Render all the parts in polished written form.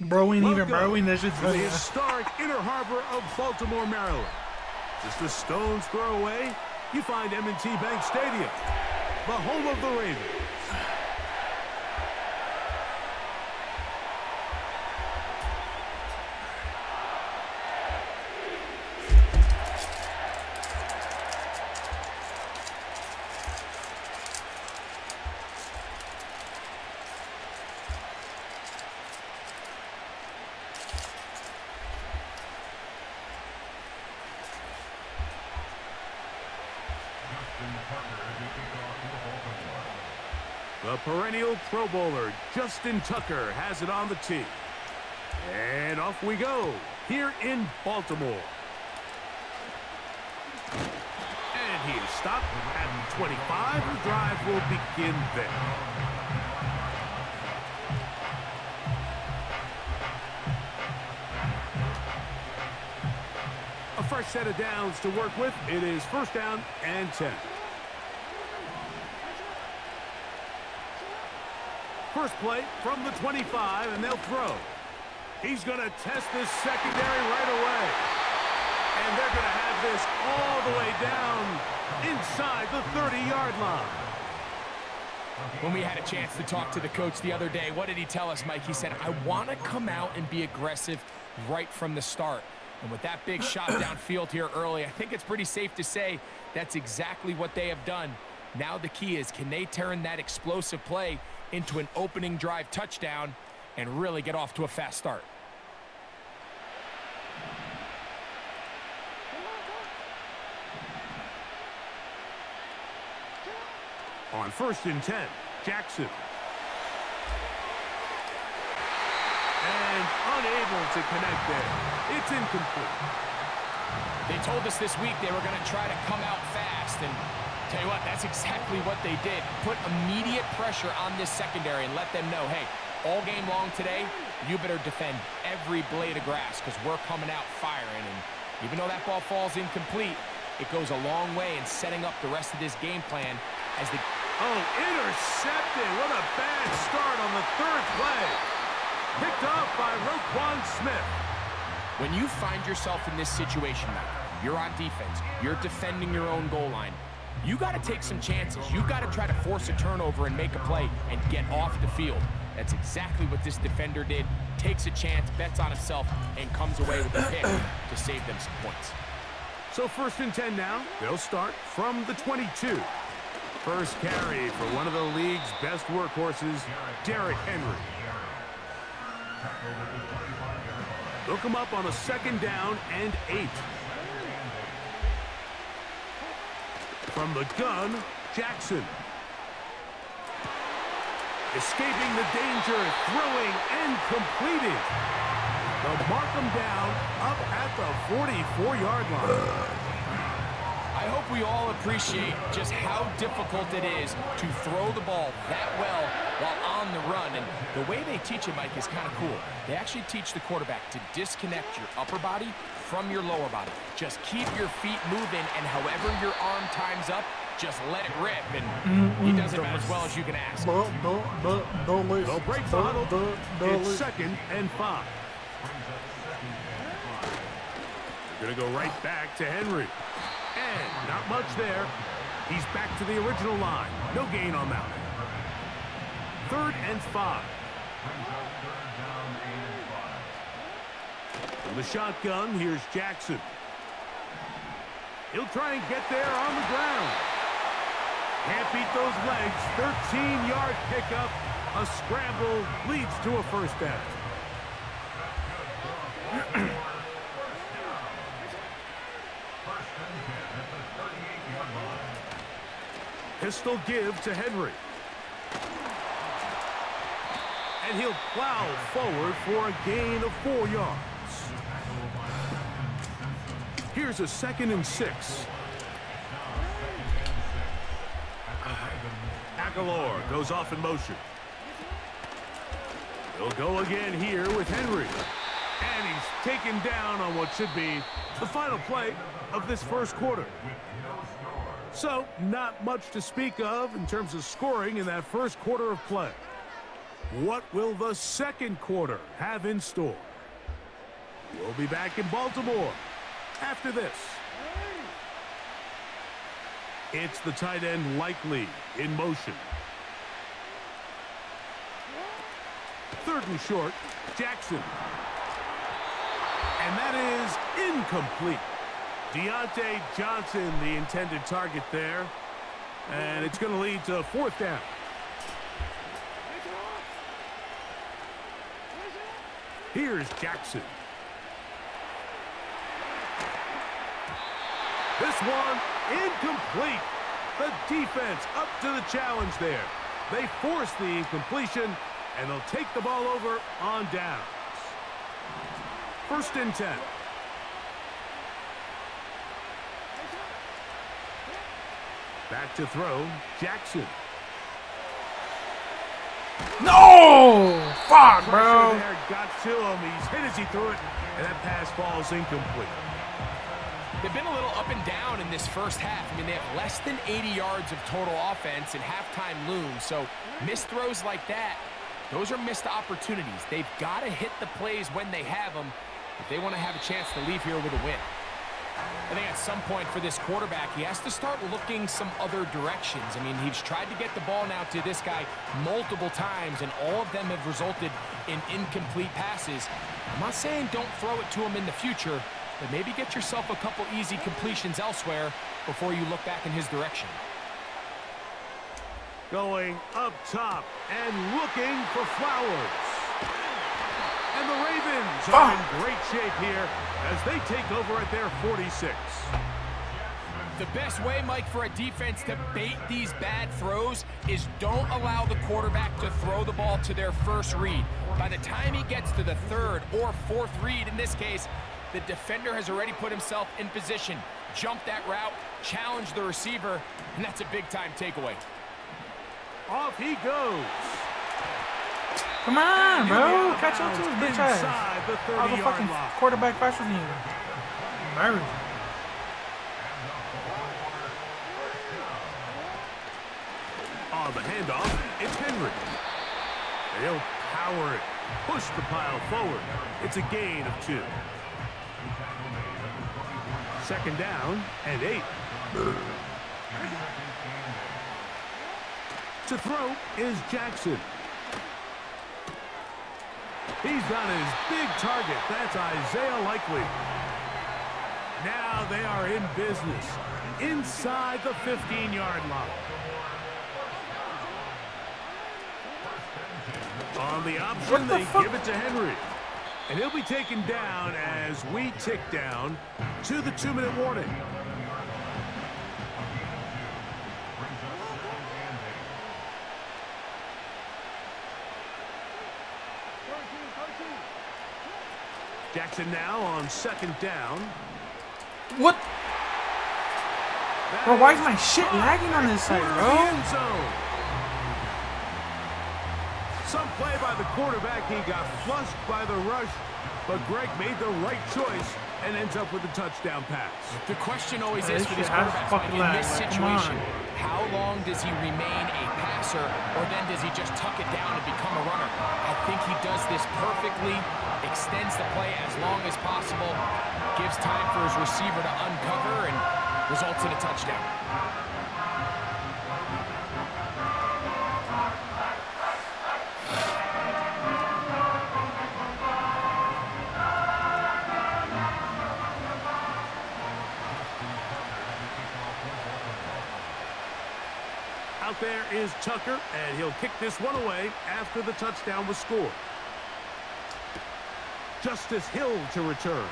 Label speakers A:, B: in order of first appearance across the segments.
A: Bro ain't even broing. That shit's
B: funny. The historic Inner Harbor of Baltimore, Maryland. Just a stone's throw away, you find M&T Bank Stadium, the home of the Ravens. The perennial Pro Bowler, Justin Tucker, has it on the tee. And off we go, here in Baltimore. And he is stopped at 25. The drive will begin there. A fresh set of downs to work with. It is first down and 10. First play from the 25, and they'll throw. He's going to test this secondary right away. And they're going to have this all the way down inside the 30-yard line.
C: When we had a chance to talk to the coach the other day, what did he tell us, Mike? He said, I want to come out and be aggressive right from the start. And with that big shot downfield here early, I think it's pretty safe to say that's exactly what they have done. Now the key is, can they turn that explosive play into an opening drive touchdown and really get off to a fast start?
B: On first and 10, Jackson. And unable to connect there. It's incomplete.
C: They told us this week they were going to try to come out fast, and tell you what, that's exactly what they did. Put immediate pressure on this secondary and let them know, hey, all game long today, you better defend every blade of grass because we're coming out firing. And even though that ball falls incomplete, it goes a long way in setting up the rest of this game plan as the...
B: Oh, intercepted. What a bad start on the third play. Picked off by Roquan Smith.
C: When you find yourself in this situation, Mike, you're on defense, you're defending your own goal line, you got to take some chances. You got to try to force a turnover and make a play and get off the field. That's exactly what this defender did. Takes a chance, bets on himself, and comes away with a pick to save them some points.
B: So first and 10 now. They'll start from the 22. First carry for one of the league's best workhorses, Derrick Henry. They'll come up on a second down and 8. From the gun, Jackson. Escaping the danger, throwing and completing. They'll mark him down up at the 44-yard line.
C: I hope we all appreciate just how difficult it is to throw the ball that well while on the run. And the way they teach it, Mike, is kind of cool. They actually teach the quarterback to disconnect your upper body from your lower body. Just keep your feet moving, and however your arm times up, just let it rip. And he does it about as well as you can ask.
B: They'll break the huddle. It's second and 5. They're going to go right back to Henry. And not much there. He's back to the original line. No gain on that one. 3rd and 5. From the shotgun, here's Jackson. He'll try and get there on the ground. Can't beat those legs. 13-yard pickup. A scramble leads to a first down. Pistol give to Henry. And he'll plow forward for a gain of 4 yards. Here's a 2nd and 6. Aguilar goes off in motion. He'll go again here with Henry. And he's taken down on what should be the final play of this first quarter. So, not much to speak of in terms of scoring in that first quarter of play. What will the second quarter have in store? We'll be back in Baltimore after this. It's the tight end Likely in motion. 3rd and short, Jackson. And that is incomplete. Deontay Johnson, the intended target there. And it's going to lead to 4th down. Here's Jackson. This one incomplete. The defense up to the challenge there. They force the incompletion, and they'll take the ball over on downs. 1st and 10. Back to throw, Jackson.
A: No! Fuck, bro.
B: There got to him. He's hit as he threw it, and that pass falls incomplete.
C: They've been a little up and down in this first half. I mean, they have less than 80 yards of total offense and halftime looms. So missed throws like that, those are missed opportunities. They've got to hit the plays when they have them if they want to have a chance to leave here with a win. I think at some point for this quarterback, he has to start looking some other directions. I mean, he's tried to get the ball now to this guy multiple times, and all of them have resulted in incomplete passes. I'm not saying don't throw it to him in the future, but maybe get yourself a couple easy completions elsewhere before you look back in his direction.
B: Going up top and looking for Flowers. And the Ravens are in great shape here as they take over at their 46.
C: The best way, Mike, for a defense to bait these bad throws is don't allow the quarterback to throw the ball to their first read. By the time he gets to the 3rd or 4th read, in this case, the defender has already put himself in position, jumped that route, challenged the receiver, and that's a big-time takeaway.
B: Off he goes.
A: Come on, bro. Catch up to his bitch ass.
B: The
A: I was a fucking quarterback faster than you. Embarrassing.
B: On the handoff, it's Henry. They'll power it, push the pile forward. It's a gain of 2. 2nd down and 8. To throw is Jackson. He's got his big target. That's Isaiah Likely. Now they are in business inside the 15-yard line. On the option, they give it to Henry. And he'll be taken down as we tick down to the 2-minute warning. Jackson now on 2nd down.
A: What? Bro, why is my shit lagging on this side, bro?
B: Some play by the quarterback. He got flushed by the rush, but Greg made the right choice and ends up with a touchdown pass.
C: The question always is for these quarterbacks, like in this situation, how long does he remain a passer, or then does he just tuck it down and become a runner? I think he does this perfectly, extends the play as long as possible, gives time for his receiver to uncover, and results in a touchdown.
B: there is Tucker, and he'll kick this one away after the touchdown was scored. Justice Hill to return.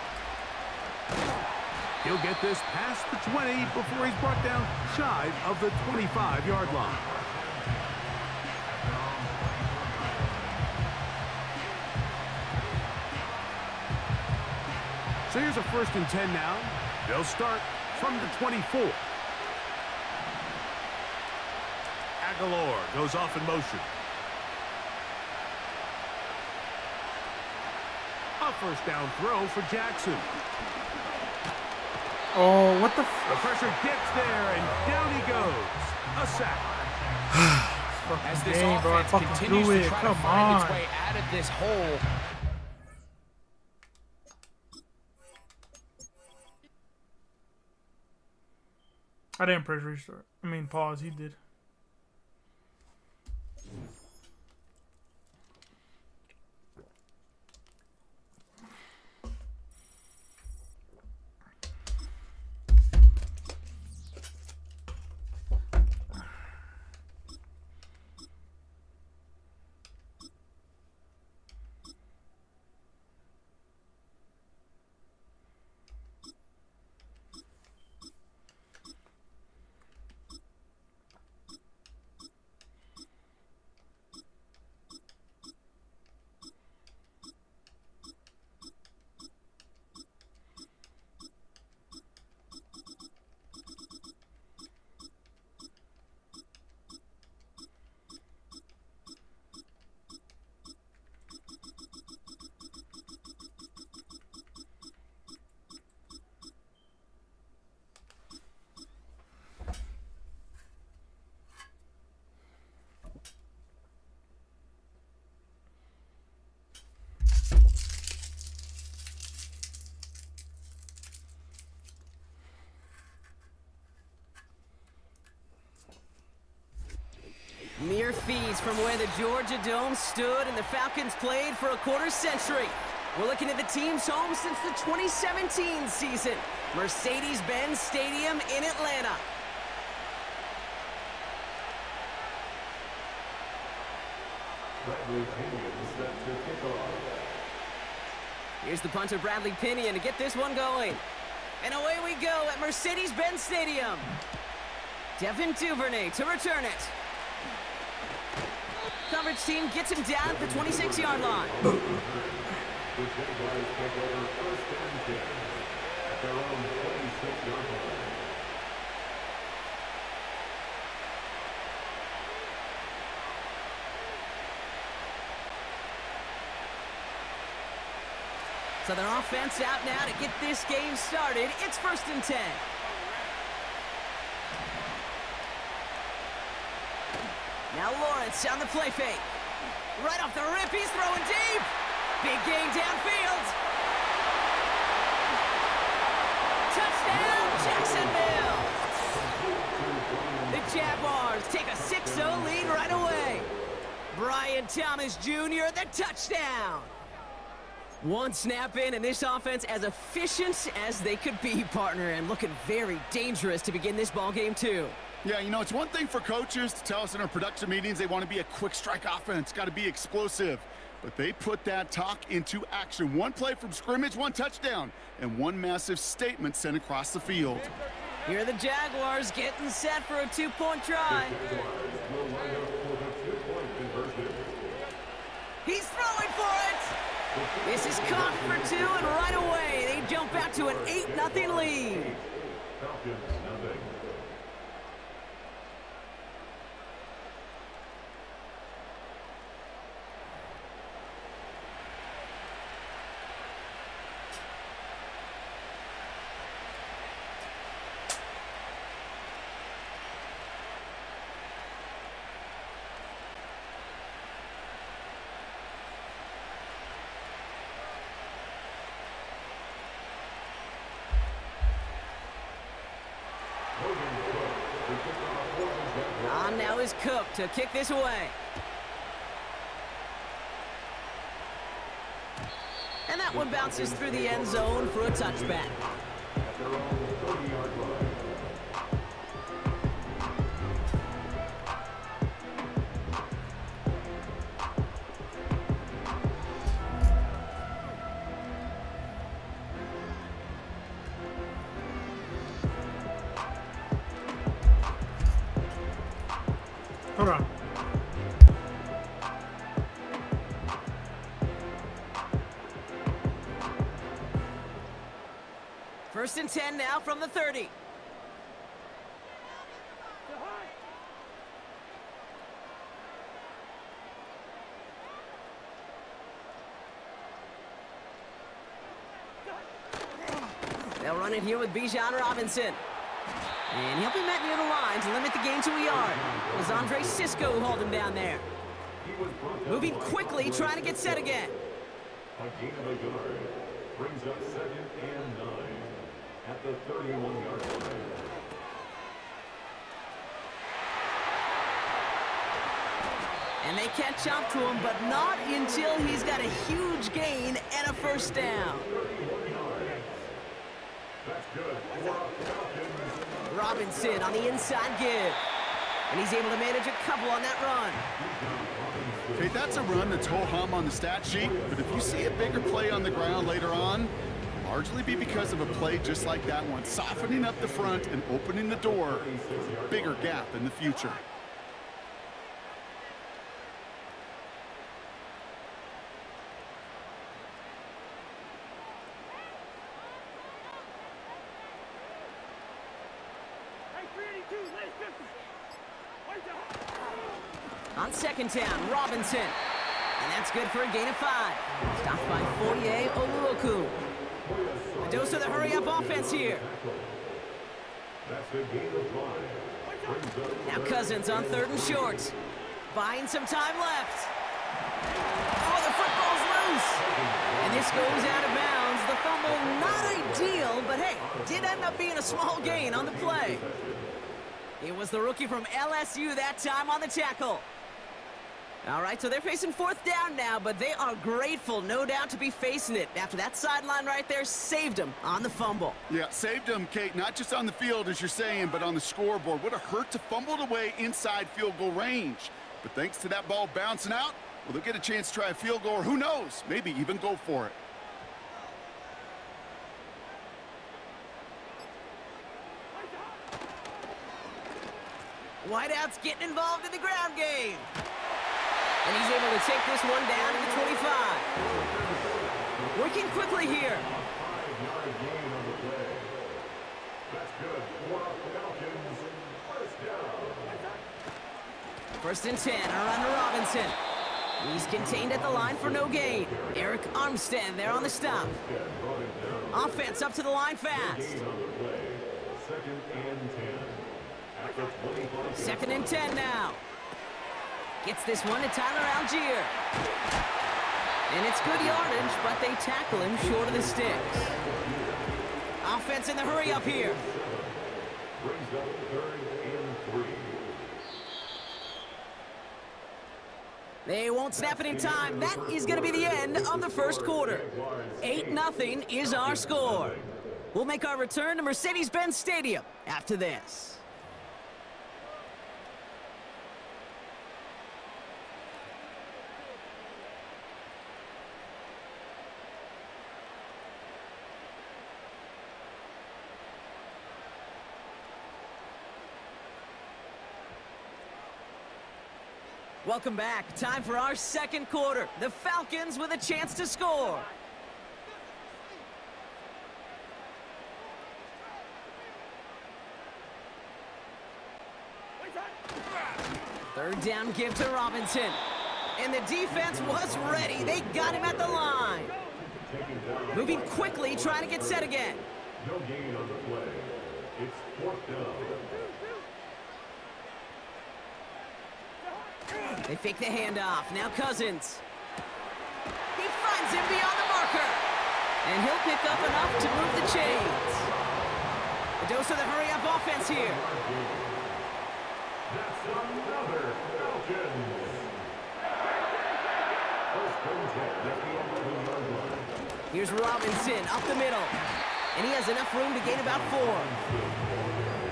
B: He'll get this past the 20 before he's brought down shy of the 25-yard line. So here's a 1st and 10 now. They'll start from the 24. Aguilar goes off in motion. A 1st down throw for Jackson.
A: Oh, what the
B: The pressure gets there, and down he goes. A sack.
C: As this
A: game, bro. I
C: offense
A: fucking
C: continues
A: do
C: to
A: it.
C: try to
A: Come
C: find its
A: on.
C: way out of this hole.
A: I didn't press restart. I mean, pause. He did.
D: Mere feet from where the Georgia Dome stood and the Falcons played for a quarter century. We're looking at the team's home since the 2017 season, Mercedes-Benz Stadium in Atlanta. Here's the punter, Bradley Pinion, to get this one going. And away we go at Mercedes-Benz Stadium. Devin Duvernay to return it. Coverage team gets him down at the 26-yard line. So their offense out now to get this game started. It's 1st and 10. Now Lawrence on the play fake. Right off the rip, he's throwing deep. Big gain downfield. Touchdown, Jacksonville. The Jaguars take a 6-0 lead right away. Brian Thomas Jr., the touchdown. One snap in, and this offense as efficient as they could be, partner, and looking very dangerous to begin this ball game too.
E: Yeah, you know, it's one thing for coaches to tell us in our production meetings they want to be a quick strike offense, got to be explosive. But they put that talk into action. One play from scrimmage, one touchdown, and one massive statement sent across the field.
D: Here are the Jaguars getting set for a 2-point try. He's throwing for it. This is caught for 2, and right away they jump out to an 8-0 lead. On now is Cook to kick this away. And that one bounces through the end zone for a touchback. First and 10 now from the 30. They'll run it here with Bijan Robinson. And he'll be met near the line to limit the gain to a yard. It was Andre Sisco who hauled him down there. Moving quickly, trying to get set again.
F: A gain of a yard brings up 2nd and 9 at the 31-yard line.
D: And they catch up to him, but not until he's got a huge gain and a first down.
F: That's good.
D: Robinson on the inside give. And he's able to manage a couple on that run.
E: Okay, that's a run that's ho-hum on the stat sheet, but if you see a bigger play on the ground later on, largely be because of a play just like that one, softening up the front and opening the door for a bigger gap in the future.
D: On second down, Robinson. And that's good for a gain of 5. Stopped by Foye Oluoku. A dose of the hurry-up offense here.
F: That's a gain of 5.
D: Now Cousins on 3rd and short. Buying some time left. Oh, the football's loose. And this goes out of bounds. The fumble, not ideal, but hey, did end up being a small gain on the play. It was the rookie from LSU that time on the tackle. All right, so they're facing 4th down now, but they are grateful, no doubt, to be facing it after that sideline right there saved them on the fumble.
E: Yeah, saved them, Kate, not just on the field, as you're saying, but on the scoreboard. Would have hurt to fumble it away inside field goal range. But thanks to that ball bouncing out, well, they'll get a chance to try a field goal, or who knows, maybe even go for it.
D: Whiteout's getting involved in the ground game. And he's able to take this one down to the 25. Working quickly here.
F: 5-yard gain on the play. That's good. Falcons, first down.
D: First and 10, a run to Robinson. He's contained at the line for no gain. Eric Armstead there on the stop. Offense up to the line fast.
F: Gain on the play. 2nd and 10. At the 25.
D: 2nd and 10 now. Gets this one to Tyler Algier. And it's good yardage, but they tackle him short of the sticks. Offense in the hurry up here.
F: Brings up 3rd and 3.
D: They won't snap it in time. That is going to be the end of the first quarter. 8-0 is our score. We'll make our return to Mercedes-Benz Stadium after this. Welcome back. Time for our second quarter. The Falcons with a chance to score. Third down give to Robinson. And the defense was ready. They got him at the line. Moving quickly, trying to get set again.
F: No gain on the play. It's 4th down.
D: They fake the handoff. Now Cousins. He finds him beyond the marker. And he'll pick up enough to move the chains. A dose of the hurry-up offense here.
F: That's another Falcons. First and 10 at the 11-yard line.
D: Here's Robinson up the middle. And he has enough room to gain about 4.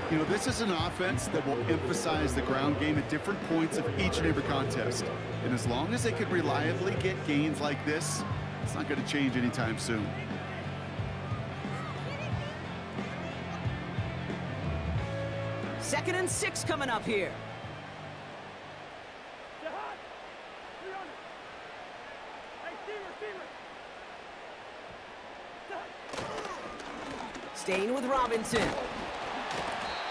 E: You know, this is an offense that will emphasize the ground game at different points of each and every contest. And as long as they can reliably get gains like this, it's not going to change anytime soon.
D: Second and 6 coming up here. Staying with Robinson.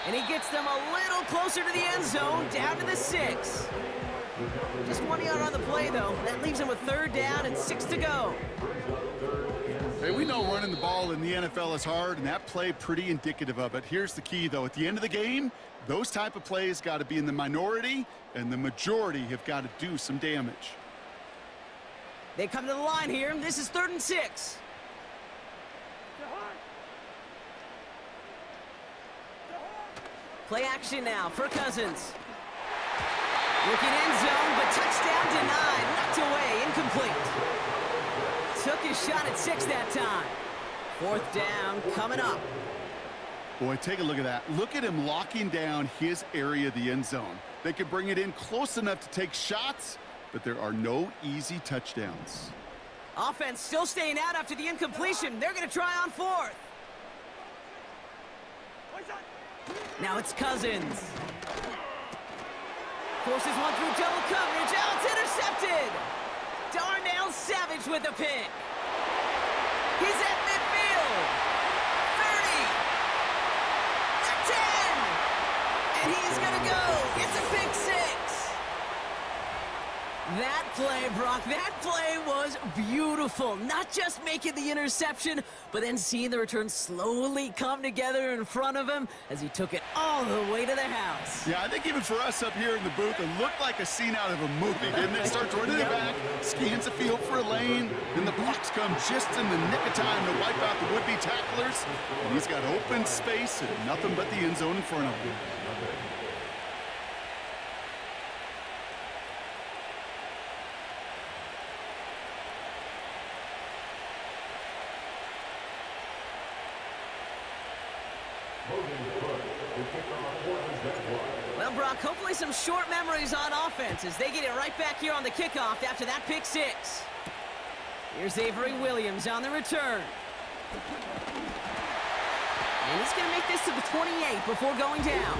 D: And he gets them a little closer to the end zone, down to the 6. Just 1 yard on the play, though. That leaves him with 3rd down and 6 to go.
E: Hey, we know running the ball in the NFL is hard, and that play pretty indicative of it. Here's the key, though. At the end of the game, those type of plays got to be in the minority, and the majority have got to do some damage.
D: They come to the line here. This is 3rd and 6. Play action now for Cousins. Looking end zone, but touchdown denied. Knocked away, incomplete. Took his shot at 6 that time. 4th down coming up.
E: Boy, take a look at that. Look at him locking down his area of the end zone. They could bring it in close enough to take shots, but there are no easy touchdowns.
D: Offense still staying out after the incompletion. They're going to try on 4th. Now it's Cousins. Forces one through double coverage. Out, it's intercepted. Darnell Savage with the pick. He's at midfield. 30. The 10. And he's going to go. It's a pick 6. That play, Brock, that play was beautiful. Not just making the interception, but then seeing the return slowly come together in front of him as he took it all the way to the house.
E: Yeah, I think even for us up here in the booth, it looked like a scene out of a movie, didn't it? Starts running it back, scans the field for a lane, and the blocks come just in the nick of time to wipe out the would-be tacklers. And he's got open space and nothing but the end zone in front of him.
D: Well, Brock, hopefully some short memories on offense as they get it right back here on the kickoff after that pick 6. Here's Avery Williams on the return. And he's going to make this to the 28 before going down.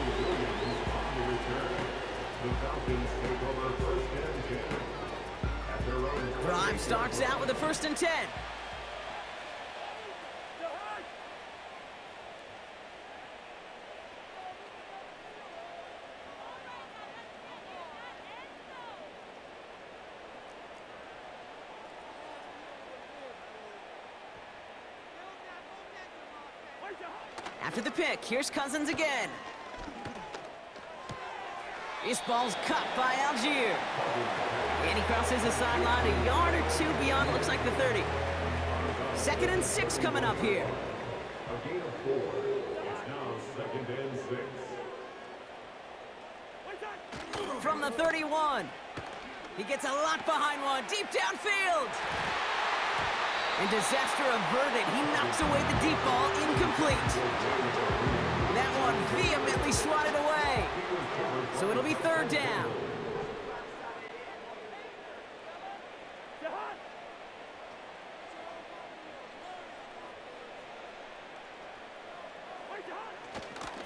D: Drive starts out with a 1st and 10. After the pick, here's Cousins again. This ball's cut by Algier. And he crosses the sideline a yard or 2 beyond, looks like the 30. 2nd and 6 coming up here.
F: A gain of 4. It's now 2nd and 6.
D: From the 31. He gets a lot behind one, deep downfield. And disaster averted. He knocks away the deep ball, incomplete. That one vehemently swatted away. So it'll be 3rd down.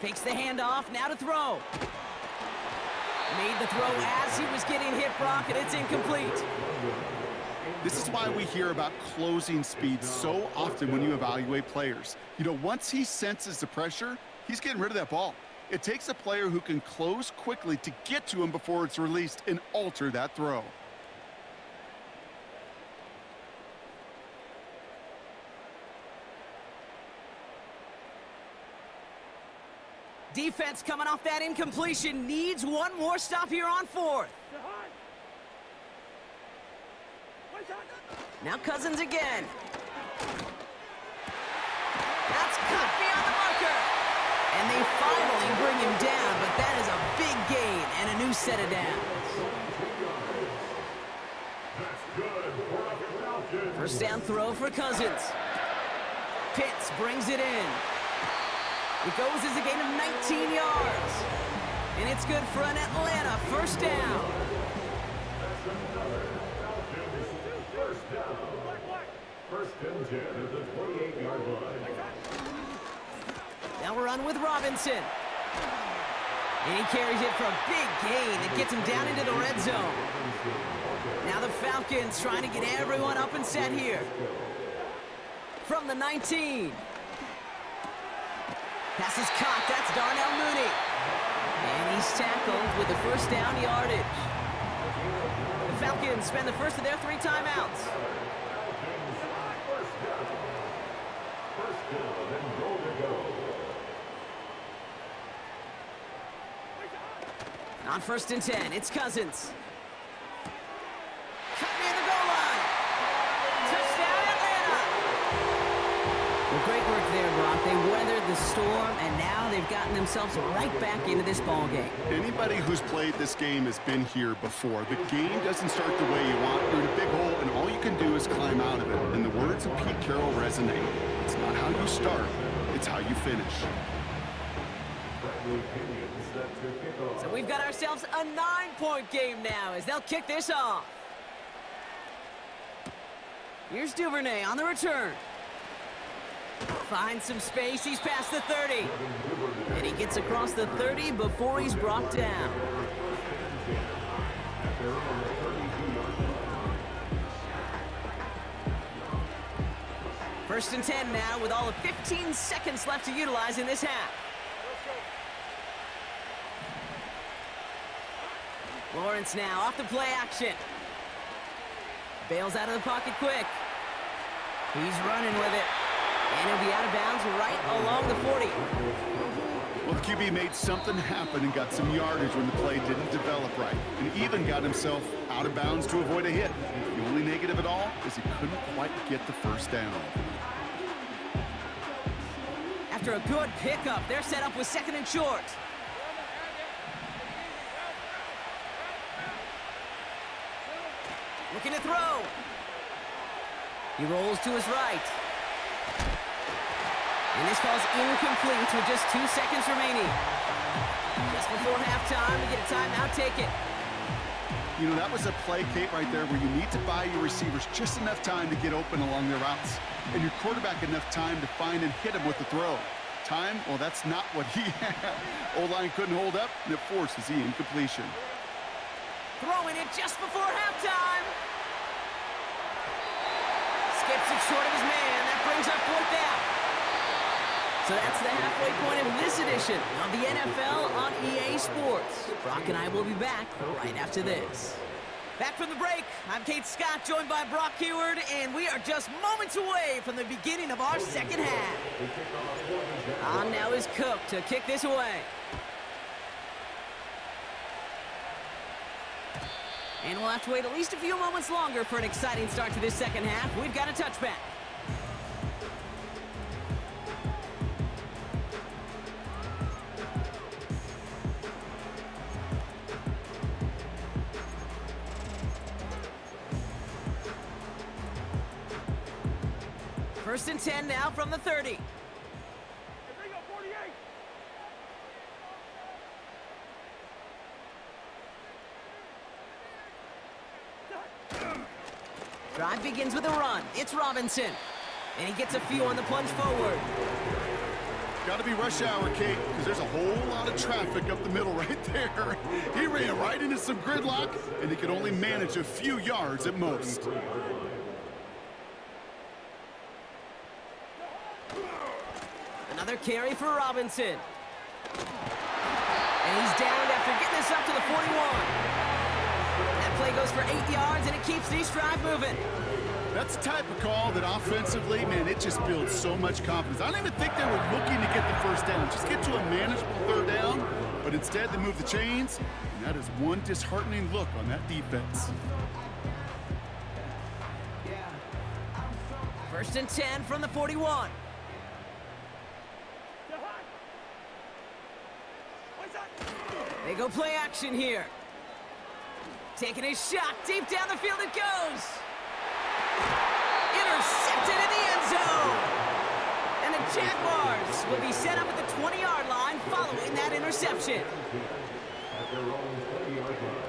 D: Takes the handoff, now to throw. Made the throw as he was getting hit, Brock, and it's incomplete.
E: This is why we hear about closing speed so often when you evaluate players. You know, once he senses the pressure, he's getting rid of that ball. It takes a player who can close quickly to get to him before it's released and alter that throw.
D: Defense coming off that incompletion needs one more stop here on 4th. Now Cousins again. That's cut beyond the marker. And they finally bring him down, but that is a big gain and a new set of downs. 1st down throw for Cousins. Pitts brings it in. It goes as a gain of 19 yards. And it's good for an Atlanta 1st down.
F: First and 10 at the 28-yard line.
D: Now we're on with Robinson. And he carries it for a big gain. It gets him down into the red zone. Now the Falcons trying to get everyone up and set here. From the 19. Pass is caught. That's Darnell Mooney. And he's tackled with the first down yardage. The Falcons spend the first of their 3 timeouts.
F: First down and goal to go.
D: On 1st and 10, it's Cousins. Cut near the goal line. Touchdown, Atlanta. Well, great work there, Brock. They weathered the storm, and now they've gotten themselves right back into this ball game.
E: Anybody who's played this game has been here before. The game doesn't start the way you want. You're in a big hole, and all you can do is climb out of it. And the words of Pete Carroll resonate. It's not how you start, it's how you finish.
D: So we've got ourselves a 9-point game now as they'll kick this off. Here's Duvernay on the return. Finds some space. He's past the 30. And he gets across the 30 before he's brought down. First and 10 now with all of 15 seconds left to utilize in this half. Lawrence now off the play action. Bails out of the pocket quick. He's running with it. And he'll be out of bounds right along the 40.
E: Well, the QB made something happen and got some yardage when the play didn't develop right. And even got himself out of bounds to avoid a hit. The only negative at all is he couldn't quite get the first down.
D: After a good pickup, they're set up with 2nd and short. Looking to throw. He rolls to his right. And this falls incomplete with just 2 seconds remaining. Just before halftime to get a timeout, take it.
E: You know, that was a play, Kate, right there where you need to buy your receivers just enough time to get open along their routes. And your quarterback enough time to find and hit him with the throw. Time, well, that's not what he had. O-line couldn't hold up, and it forces the incompletion.
D: Throwing it just before halftime. Skips it short of his man. That brings up 4th down. So that's the halfway point of this edition of the NFL on EA Sports. Brock and I will be back right after this. Back from the break, I'm Kate Scott, joined by Brock Heward, and we are just moments away from the beginning of our second half. On now is Cook to kick this away. And we'll have to wait at least a few moments longer for an exciting start to this second half. We've got a touchback. First and 10 now from the 30. Drive begins with a run. It's Robinson. And he gets a few on the plunge forward.
E: Got to be rush hour, Kate, because there's a whole lot of traffic up the middle right there. He ran right into some gridlock, and he could only manage a few yards at most.
D: Another carry for Robinson. And he's downed after getting this up to the 41. That play goes for 8 yards, and it keeps this drive moving.
E: That's the type of call that offensively, man, it just builds so much confidence. I don't even think they were looking to get the first down. Just get to a manageable 3rd down, but instead they move the chains, and that is one disheartening look on that defense.
D: First and 10 from the 41. They go play action here. Taking a shot deep down the field it goes. Intercepted in the end zone. And the Jaguars will be set up at the 20-yard line following that interception.
F: At their own 20-yard line.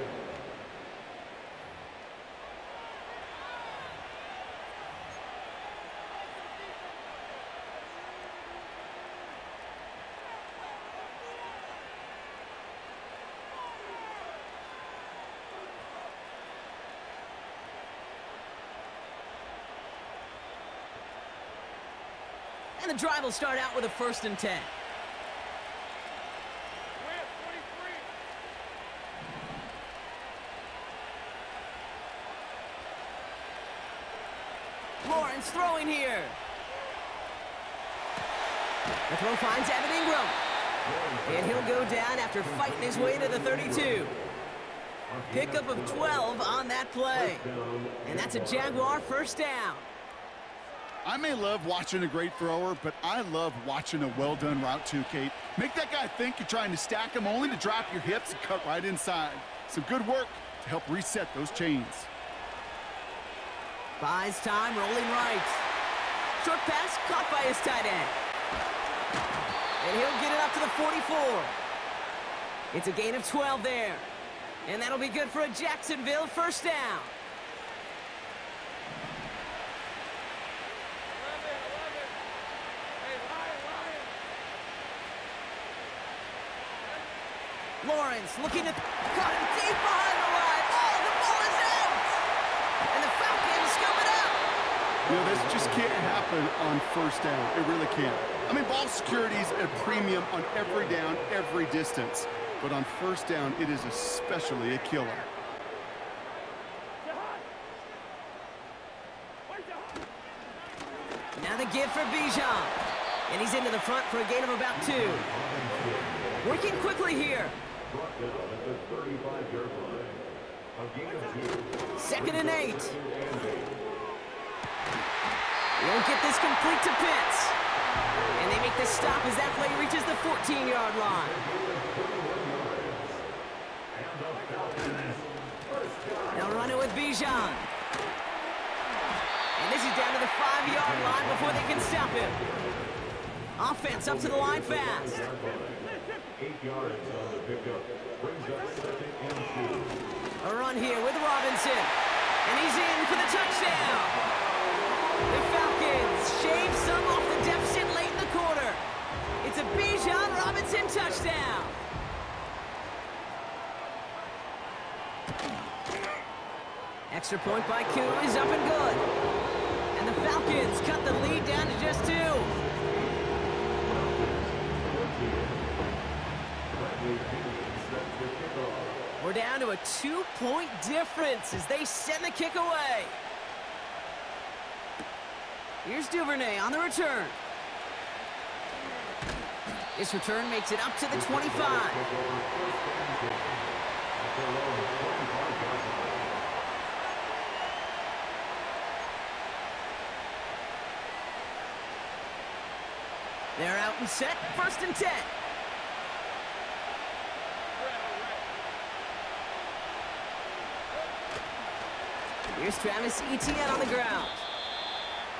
D: And the drive will start out with a first and 10. Lawrence throwing here. The throw finds Evan Ingram. And he'll go down after fighting his way to the 32. Pickup of 12 on that play. And that's a Jaguar first down.
E: I may love watching a great thrower, but I love watching a well-done route too, Kate. Make that guy think you're trying to stack him only to drop your hips and cut right inside. Some good work to help reset those chains.
D: Buys time, rolling right. Short pass caught by his tight end. And he'll get it up to the 44. It's a gain of 12 there. And that'll be good for a Jacksonville first down. Lawrence looking at caught him deep behind the line. Oh, the ball is out! And the Falcons scoop it up.
E: You know, this just can't happen on first down. It really can't. I mean, ball security's a premium on every down, every distance. But on first down, it is especially a killer.
D: Now the give for Bijan. And he's into the front for a gain of about 2. Working quickly here. Second and 8. Won't get this complete to Pitts. And they make the stop as that play reaches the 14-yard line. They'll run it with Bijan. And this is down to the 5-yard line before they can stop him. Offense up to the line fast.
F: 8 yards on the pickup. Brings up second and 2.
D: A run here with Robinson. And he's in for the touchdown. The Falcons shave some off the deficit late in the quarter. It's a Bijan Robinson touchdown. Extra point by Q is up and good. And the Falcons cut the lead down to just 2. We're down to a 2-point difference as they send the kick away. Here's Duvernay on the return. This return makes it up to the 25. They're out and set, first and 10. Here's Travis Etienne on the ground.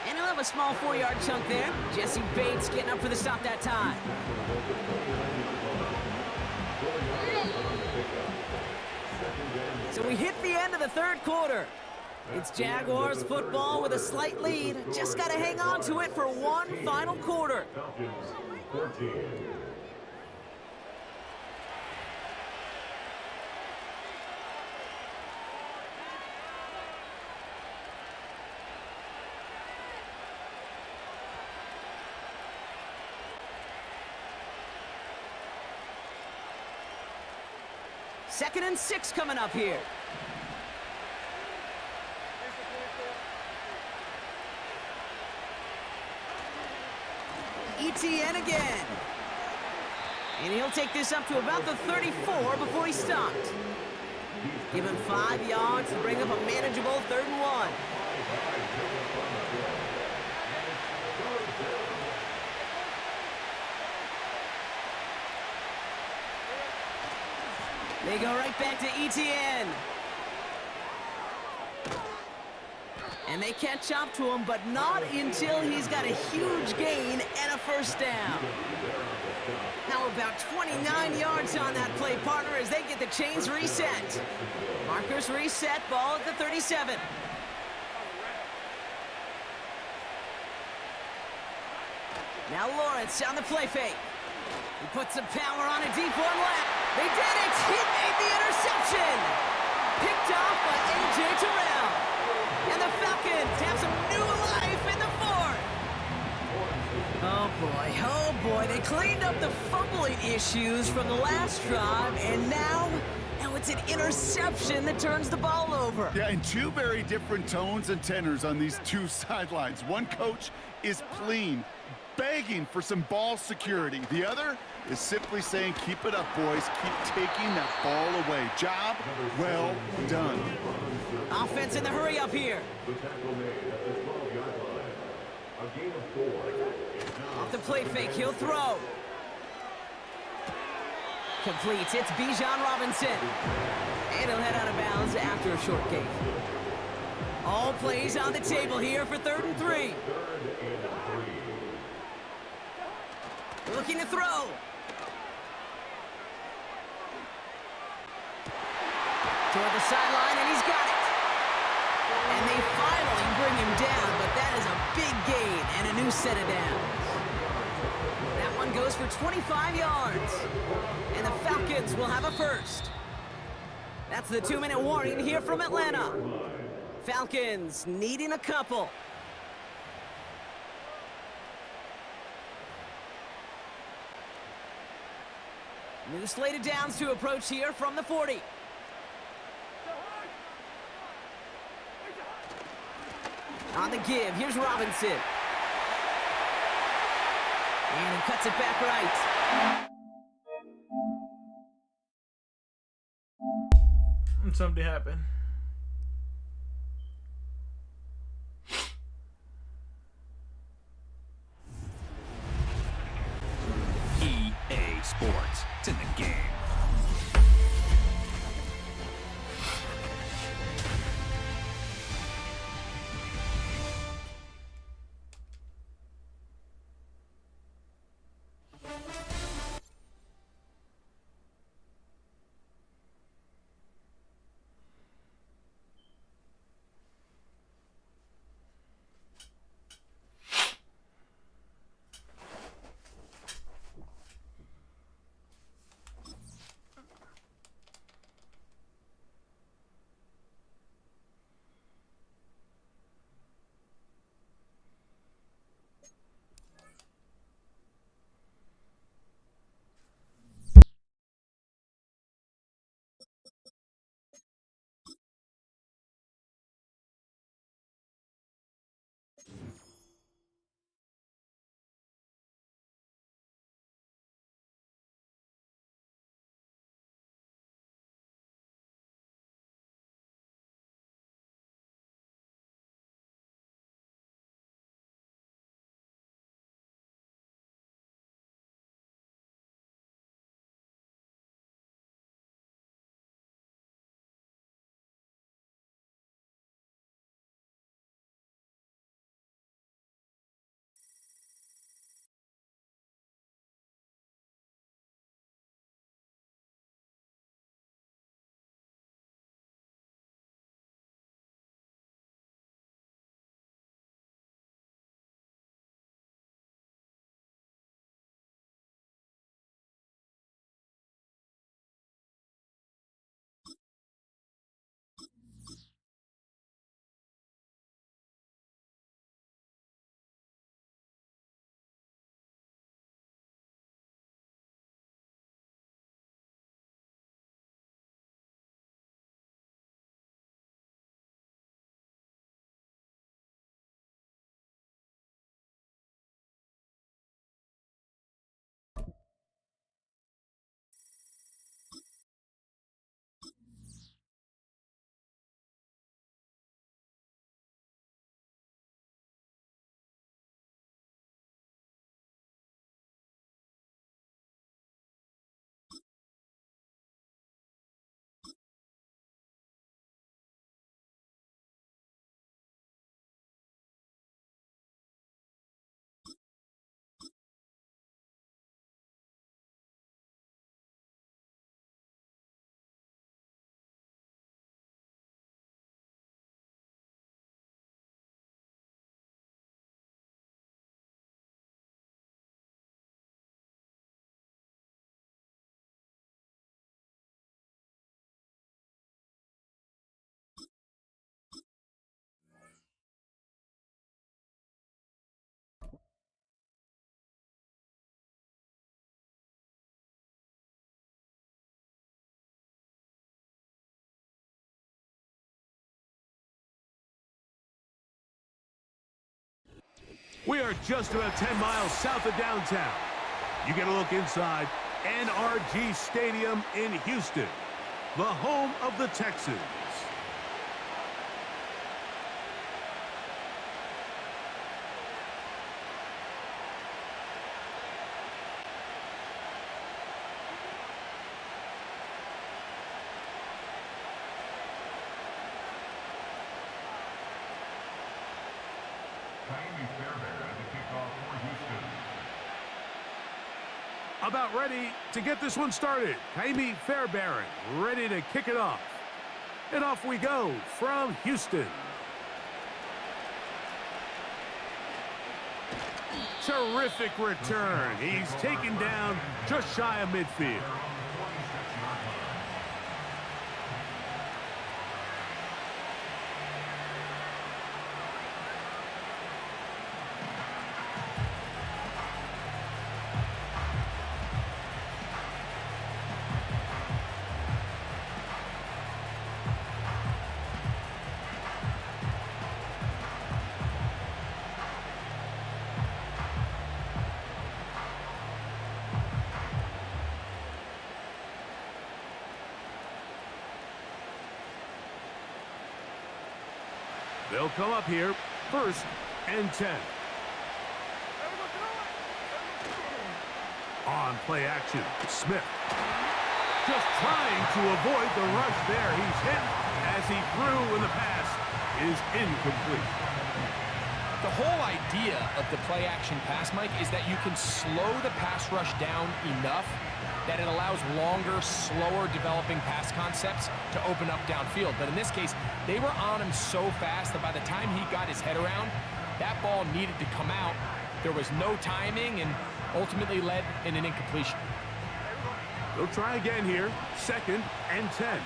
D: And he'll have a small 4-yard chunk there. Jesse Bates getting up for the stop that time. So we hit the end of the third quarter. It's Jaguars football with a slight lead. Just got to hang on to it for one final quarter.
F: Falcons 14.
D: Second and 6 coming up here. Etienne again. And he'll take this up to about the 34 before he stopped. Give him 5 yards to bring up a manageable 3rd and 1. They go right back to Etienne. And they catch up to him, but not until he's got a huge gain and a first down. How about 29 yards on that play, partner, as they get the chains reset. Markers reset, ball at the 37. Now Lawrence on the play fake. He puts some power on a deep one left. They did it! He made the interception! Picked off by A.J. Terrell. And the Falcons have some new life in the 4th. Oh boy, they cleaned up the fumbling issues from the last drive, and now it's an interception that turns the ball over. over.
E: Yeah, and two very different tones and tenors on these two sidelines. One coach is pleading, begging for some ball security. The other is simply saying, keep it up, boys. Keep taking that ball away. Job well done.
D: Offense in the hurry up here.
F: The tackle made at the 12-yard line. A gain of 4.
D: Off the play fake, he'll throw. Completes, it's Bijan Robinson. And he'll head out of bounds after a short gain. All plays on the table here for 3rd and 3.
F: 3rd and 3.
D: Looking to throw. Toward the sideline, and he's got it. And they finally bring him down, but that is a big gain and a new set of downs. That one goes for 25 yards. And the Falcons will have a first. That's the 2-minute warning here from Atlanta. Falcons needing a couple. New slated downs to approach here from the 40. On the give, here's Robinson. And he cuts it back right.
A: And something happened.
G: EA Sports. It's in the game.
B: We are just about 10 miles south of downtown. You get a look inside NRG Stadium in Houston, the home of the Texans. About ready to get this one started. Jaime Fairbairn ready to kick it off. And off we go from Houston. Terrific return. He's taken down just shy of midfield. They'll come up here, 1st and 10. On play action, Smith. Just trying to avoid the rush there. He's hit as he threw, and the pass is incomplete.
C: The whole idea of the play action pass, Mike, is that you can slow the pass rush down enough that it allows longer, slower developing pass concepts to open up downfield. But in this case, they were on him so fast that by the time he got his head around, that ball needed to come out. There was no timing and ultimately led in an incompletion.
B: They'll try again here, 2nd and 10.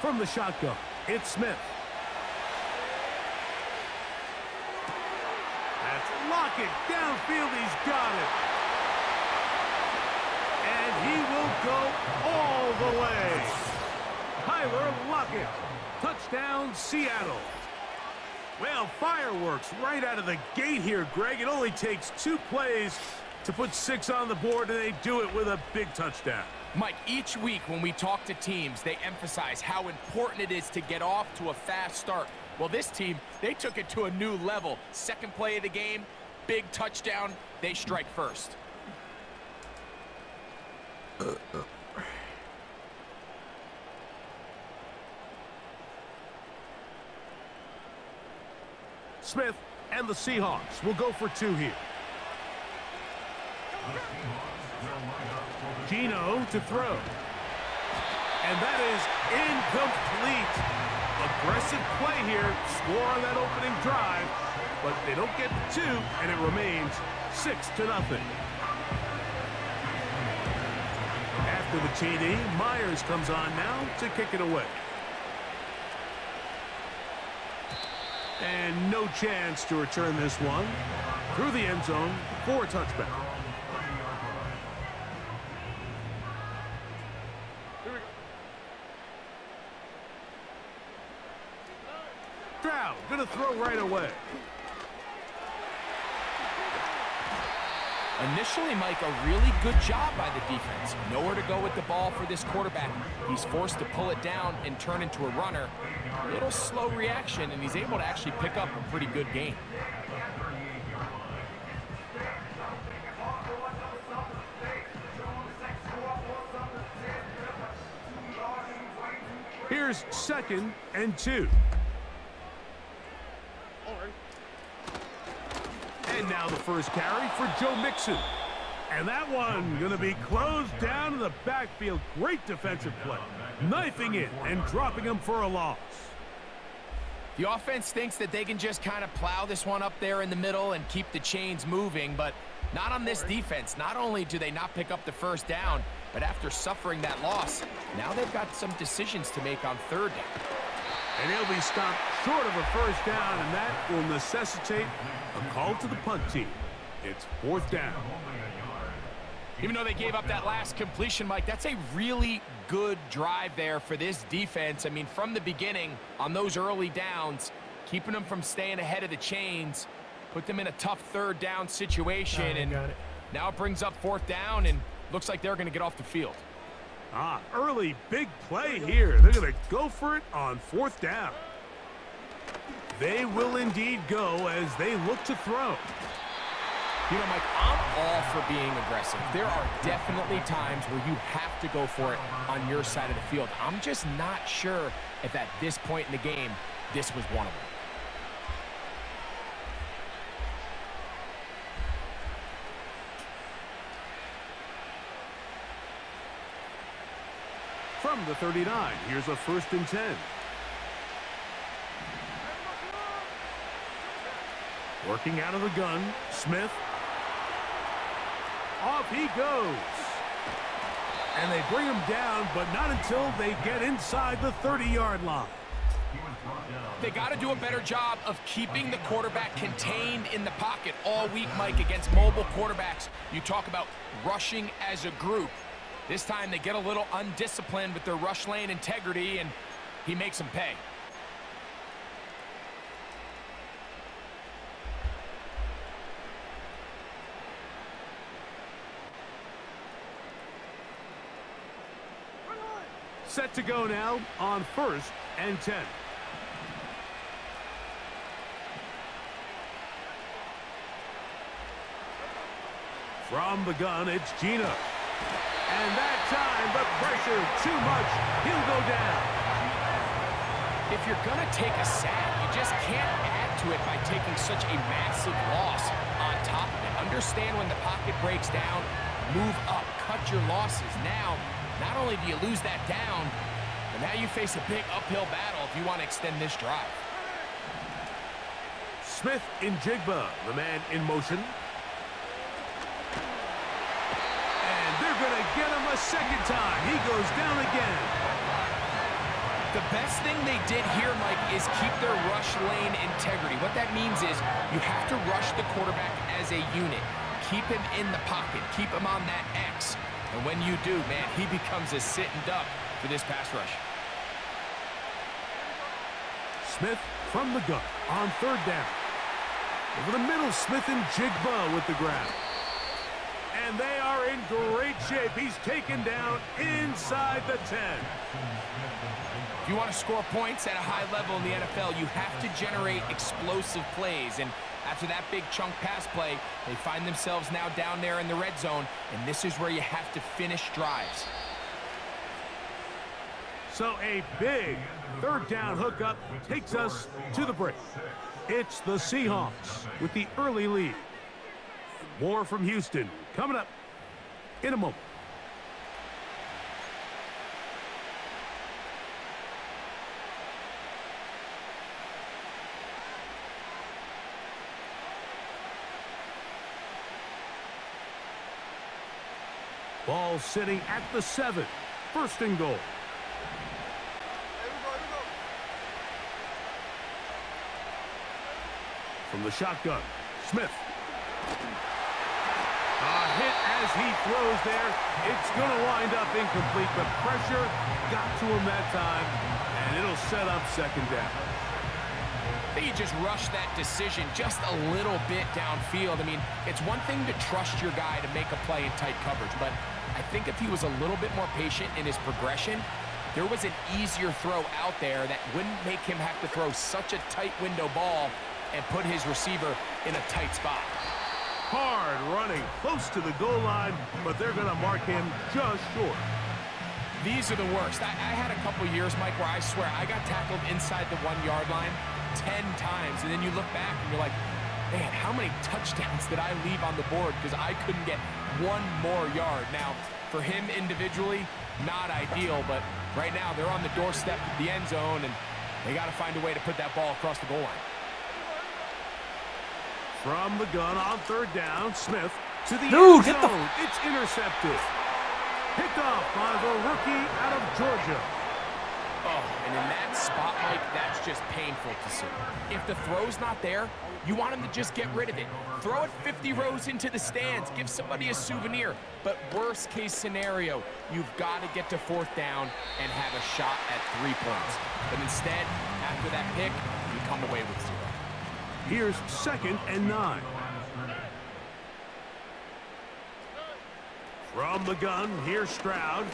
B: From the shotgun, it's Smith. Lockett downfield, he's got it. And he will go all the way. Tyler Lockett, touchdown Seattle. Well, fireworks right out of the gate here, Greg. It only takes 2 plays to put 6 on the board, and they do it with a big touchdown.
C: Mike, each week when we talk to teams, they emphasize how important it is to get off to a fast start. Well, this team, they took it to a new level. 2nd play of the game, big touchdown, they strike first.
B: Smith and the Seahawks will go for 2 here. Gino to throw. And that is incomplete. Aggressive play here, score on that opening drive, but they don't get the 2, and it remains 6-0. After the TD, Myers comes on now to kick it away. And no chance to return this one through the end zone for a touchback. Stroud gonna throw right away.
C: Initially, Mike, a really good job by the defense. Nowhere to go with the ball for this quarterback. He's forced to pull it down and turn into a runner. A little slow reaction, and he's able to actually pick up a pretty good gain.
B: Here's 2nd and 2. And now the first carry for Joe Mixon. And that one going to be closed down in the backfield. Great defensive play. Knifing it and dropping him for a loss.
C: The offense thinks that they can just kind of plow this one up there in the middle and keep the chains moving, but not on this defense. Not only do they not pick up the first down, but after suffering that loss, now they've got some decisions to make on 3rd down.
B: And he'll be stopped short of a first down, and that will necessitate a call to the punt team. It's 4th down.
C: Even though they gave up that last completion, Mike, that's a really good drive there for this defense. I mean, from the beginning, on those early downs, keeping them from staying ahead of the chains, put them in a tough third down situation, and now it brings up fourth down, and looks like they're going to get off the field.
B: Early big play here. They're going to go for it on fourth down. They will indeed go as they look to throw.
C: You know, Mike, I'm all for being aggressive. There are definitely times where you have to go for it on your side of the field. I'm just not sure if at this point in the game, this was one of them.
B: From the 39, here's a 1st and 10. Working out of the gun, Smith. Off he goes. And they bring him down, but not until they get inside the 30-yard line.
C: They got to do a better job of keeping the quarterback contained in the pocket all week, Mike, against mobile quarterbacks. You talk about rushing as a group. This time they get a little undisciplined with their rush lane integrity, and he makes them pay.
B: Set to go now on 1st and 10. From the gun, it's Gina. And that time, the pressure, too much. He'll go down.
C: If you're going to take a sack, you just can't add to it by taking such a massive loss on top of it. Understand when the pocket breaks down, move up, cut your losses. Now, not only do you lose that down, but now you face a big uphill battle if you want to extend this drive.
B: Smith in Jigba, the man in motion. And they're going to get him a second time. He goes down again.
C: The best thing they did here, Mike, is keep their rush lane integrity. What that means is you have to rush the quarterback as a unit. Keep him in the pocket. Keep him on that X. And when you do, man, he becomes a sitting duck for this pass rush.
B: Smith from the gun on 3rd down. Over the middle, Smith and Jigba with the grab. And they are in great shape. He's taken down inside the 10.
C: If you want to score points at a high level in the NFL, you have to generate explosive plays. And after that big chunk pass play, they find themselves now down there in the red zone, and this is where you have to finish drives.
B: So a big 3rd down hookup takes us to the break. It's the Seahawks with the early lead. More from Houston coming up in a moment. Ball sitting at the 7. 1st and goal. From the shotgun, Smith. A hit as he throws there. It's going to wind up incomplete. The pressure got to him that time, and it'll set up 2nd down.
C: I think you just rush that decision just a little bit downfield. I mean, it's one thing to trust your guy to make a play in tight coverage, but I think if he was a little bit more patient in his progression, there was an easier throw out there that wouldn't make him have to throw such a tight window ball and put his receiver in a tight spot.
B: Hard running, close to the goal line, but they're going to mark him just short.
C: These are the worst. I had a couple years, Mike, where I swear I got tackled inside the 1-yard line 10 times, and then you look back and you're like, man, how many touchdowns did I leave on the board because I couldn't get one more yard? Now, for him individually, not ideal, but right now they're on the doorstep of the end zone, and they got to find a way to put that ball across the goal line.
B: From the gun on 3rd down, Smith to the
A: Dude,
B: end
A: get the...
B: zone. It's intercepted. Picked off by the rookie out of Georgia.
C: Oh, and in that spot, spot, Mike, that's just painful to see. If the throw's not there, you want him to just get rid of it. Throw it 50 rows into the stands. Give somebody a souvenir. But worst case scenario, you've got to get to 4th down and have a shot at 3 points. But instead, after that pick, you come away with 0.
B: Here's 2nd and 9. From the gun, here's Stroud.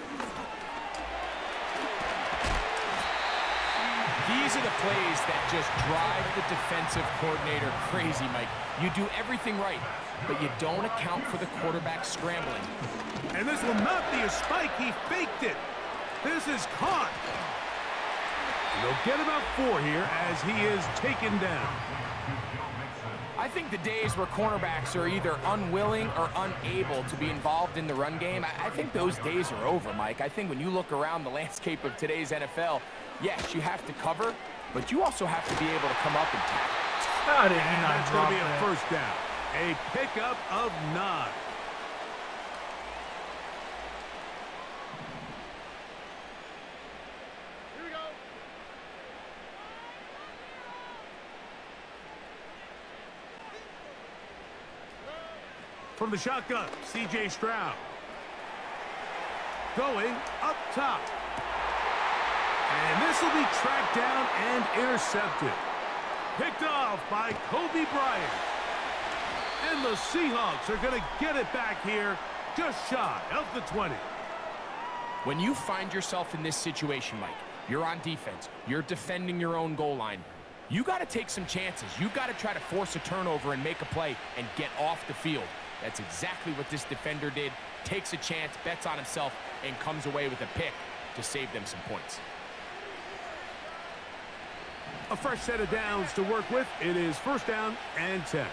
C: These are the plays that just drive the defensive coordinator crazy, Mike. You do everything right, but you don't account for the quarterback scrambling.
B: And this will not be a spike. He faked it. This is caught. And they'll get about 4 here as he is taken down.
C: I think the days where cornerbacks are either unwilling or unable to be involved in the run game, I think those days are over, Mike. I think when you look around the landscape of today's NFL, yes, you have to cover, but you also have to be able to come up and tackle.
A: How did he not
B: That's going
A: drop
B: to be a
A: that?
B: 1st down. A pickup of 9. From the shotgun, C.J. Stroud. Going up top. And this will be tracked down and intercepted. Picked off by Kobe Bryant. And the Seahawks are going to get it back here just shy of the 20.
C: When you find yourself in this situation, Mike, you're on defense, you're defending your own goal line, you got to take some chances. You got to try to force a turnover and make a play and get off the field. That's exactly what this defender did. Takes a chance, bets on himself, and comes away with a pick to save them some points.
B: A fresh set of downs to work with. It is 1st down and 10.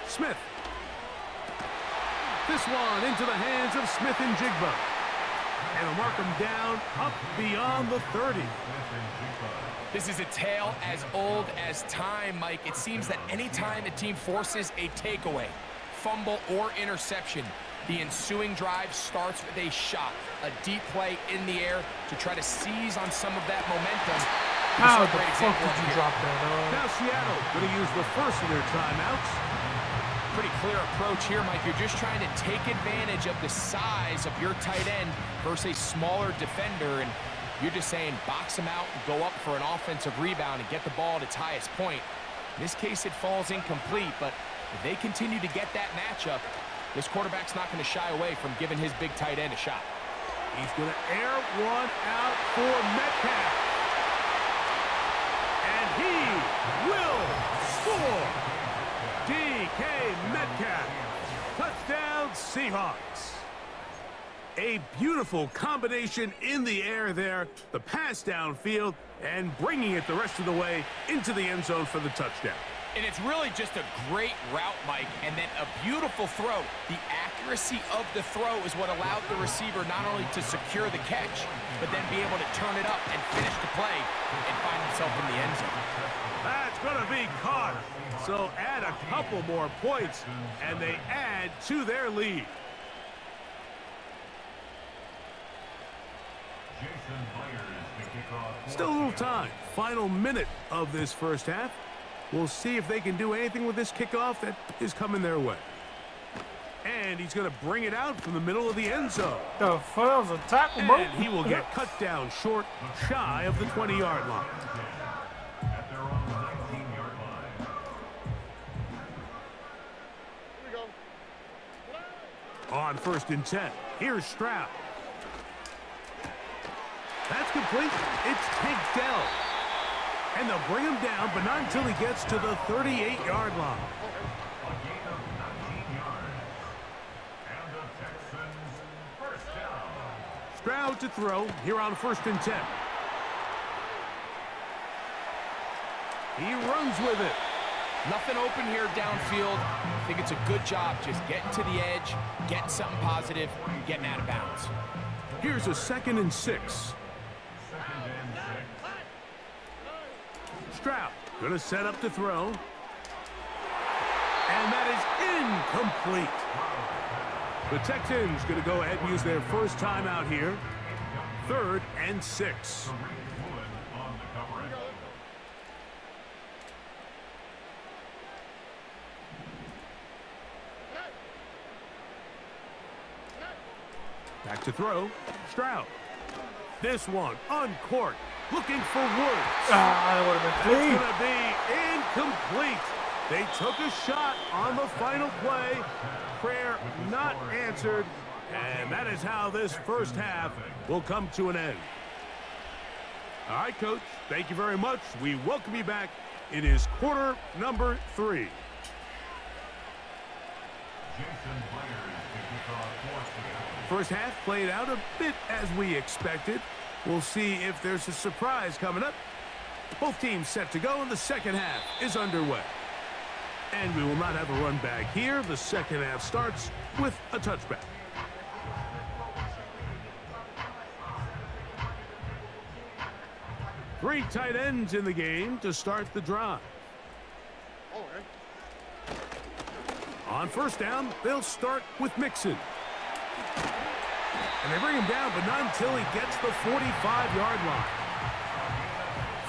B: Smith. This one into the hands of Smith and Jigba. And will mark him down up beyond the 30.
C: This is a tale as old as time, Mike. It seems that any time a team forces a takeaway, fumble, or interception, the ensuing drive starts with a shot, a deep play in the air to try to seize on some of that momentum.
A: How the fuck did you drop that, dog?
B: Now Seattle going to use the first of their timeouts.
C: Pretty clear approach here, Mike. You're just trying to take advantage of the size of your tight end versus a smaller defender, and you're just saying box him out and go up for an offensive rebound and get the ball at its highest point. In this case, it falls incomplete, but if they continue to get that matchup, this quarterback's not going to shy away from giving his big tight end a shot.
B: He's going to air one out for Metcalf. And he will score. DK Metcalf. Touchdown Seahawks. A beautiful combination in the air there. The pass downfield and bringing it the rest of the way into the end zone for the touchdown.
C: And it's really just a great route, Mike, and then a beautiful throw. The accuracy of the throw is what allowed the receiver not only to secure the catch, but then be able to turn it up and finish the play and find himself in the end zone.
B: That's going to be caught. So add a couple more points, and they add to their lead. Still a little time. Final minute of this first half. We'll see if they can do anything with this kickoff that is coming their way. And he's going to bring it out from the middle of the end zone.
A: The fuck was a tackle, bro?
B: And he will get cut down short, shy of the 20-yard line.
F: At their own 19-yard line.
B: On 1st and 10, here's Stroud. That's complete. It's tanked down. And they'll bring him down, but not until he gets to the 38-yard line.
F: A gain of 19 yards. And the Texans first down.
B: Stroud to throw here on 1st and 10. He runs with it.
C: Nothing open here downfield. I think it's a good job just getting to the edge, getting something positive, getting out of bounds.
B: Here's a 2nd and 6.
F: Second and 6.
B: Stroud going to set up to throw. And that is incomplete. The Texans going to go ahead and use their first timeout here. 3rd and 6. Back to throw, Stroud. This one, uncorked, looking for Woods.
A: That would have been
B: That's
A: clean.
B: going to be incomplete. They took a shot on the final play. Prayer not answered. And that is how this first half will come to an end. All right, Coach, thank you very much. We welcome you back. It is quarter number 3. First half played out a bit as we expected. We'll see if there's a surprise coming up. Both teams set to go, and the second half is underway. And we will not have a run back here. The second half starts with a touchback. Three tight ends in the game to start the drive. On first down, they'll start with Mixon. And they bring him down, but not until he gets the 45-yard line.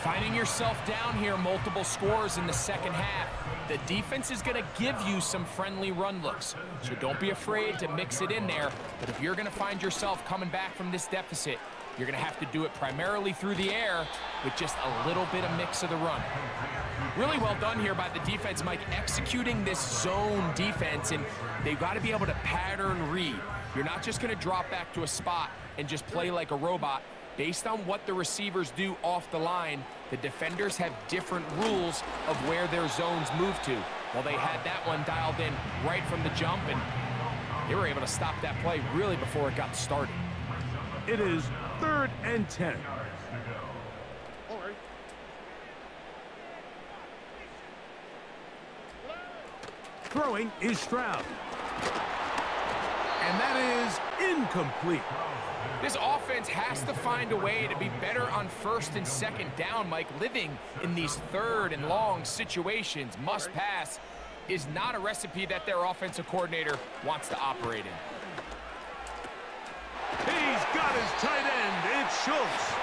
C: Finding yourself down here, multiple scores in the second half. The defense is going to give you some friendly run looks, so don't be afraid to mix it in there. But if you're going to find yourself coming back from this deficit, you're going to have to do it primarily through the air with just a little bit of mix of the run. Really well done here by the defense, Mike, executing this zone defense, and they've got to be able to pattern read. You're not just going to drop back to a spot and just play like a robot. Based on what the receivers do off the line, the defenders have different rules of where their zones move to. Well, they had that one dialed in right from the jump, and they were able to stop that play really before it got started.
B: It is 3rd and 10. Throwing is Stroud. And that is incomplete.
C: This offense has to find a way to be better on first and second down, Mike. Living in these third and long situations, must pass, is not a recipe that their offensive coordinator wants to operate in.
B: He's got his tight end. It's Schultz.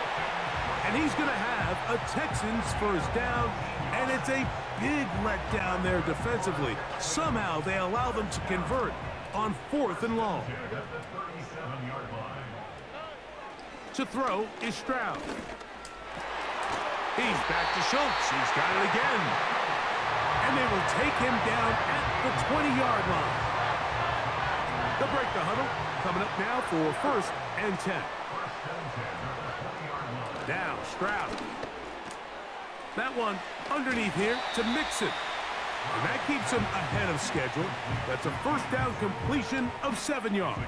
B: And he's going to have a Texans first down, and it's a big letdown there defensively. Somehow they allow them to convert on 4th and long. To throw is Stroud. He's back to Schultz. He's got it again. And they will take him down at the 20-yard line. They'll break the huddle. Coming up now for 1st and 10. Now Stroud. That one underneath here to Mixon. And that keeps him ahead of schedule. That's a first down completion of 7 yards.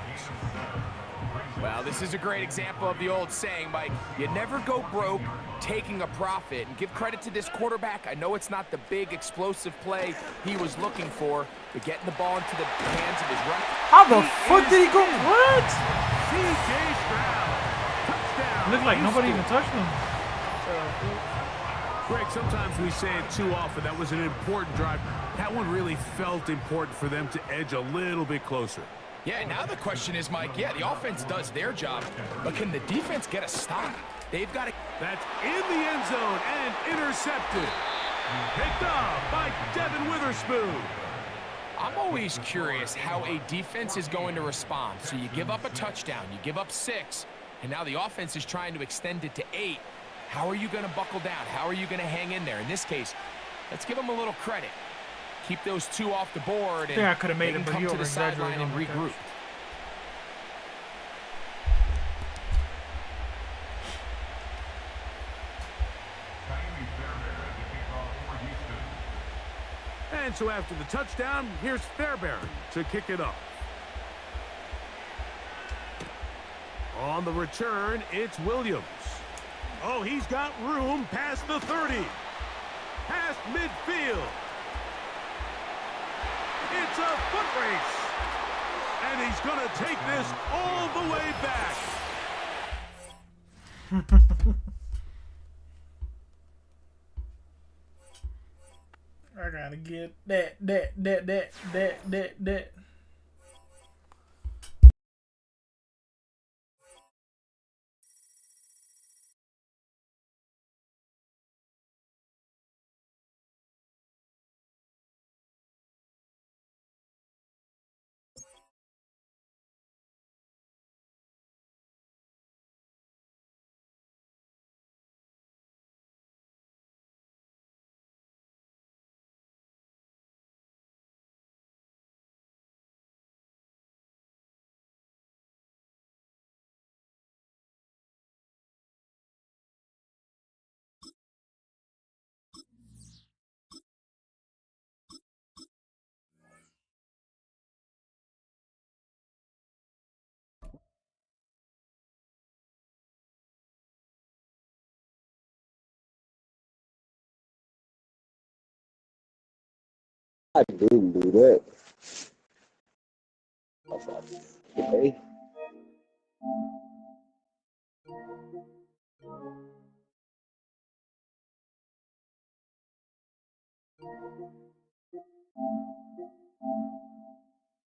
C: Well, this is a great example of the old saying, Mike, you never go broke taking a profit. And give credit to this quarterback. I know it's not the big explosive play he was looking for, but getting the ball into the hands of his right.
A: How the fuck did he go? What?
B: C.J. Stroud. Touchdown.
A: Looked like nobody even touched him.
B: Greg, sometimes we say it too often. That was an important drive. That one really felt important for them to edge a little bit closer.
C: Yeah, now the question is, Mike, yeah, the offense does their job, but can the defense get a stop? They've got to...
B: That's in the end zone and intercepted. Picked off by Devin Witherspoon.
C: I'm always curious how a defense is going to respond. So you give up a touchdown, you give up 6, and now the offense is trying to extend it to 8. How are you going to buckle down? How are you going to hang in there? In this case, let's give them a little credit. Keep those 2 off the board, and
A: I could have made
C: they
A: it,
C: can
A: but
C: come
A: you
C: to the sideline and
A: over-exaggerated on my
C: regroup.
A: catch.
B: And so after the touchdown, here's Fairbairn to kick it off. On the return, it's Williams. Oh, he's got room past the 30. Past midfield. It's a foot race. And he's going to take this all the way back.
A: I gotta get that.
H: I didn't do that. I was like, okay.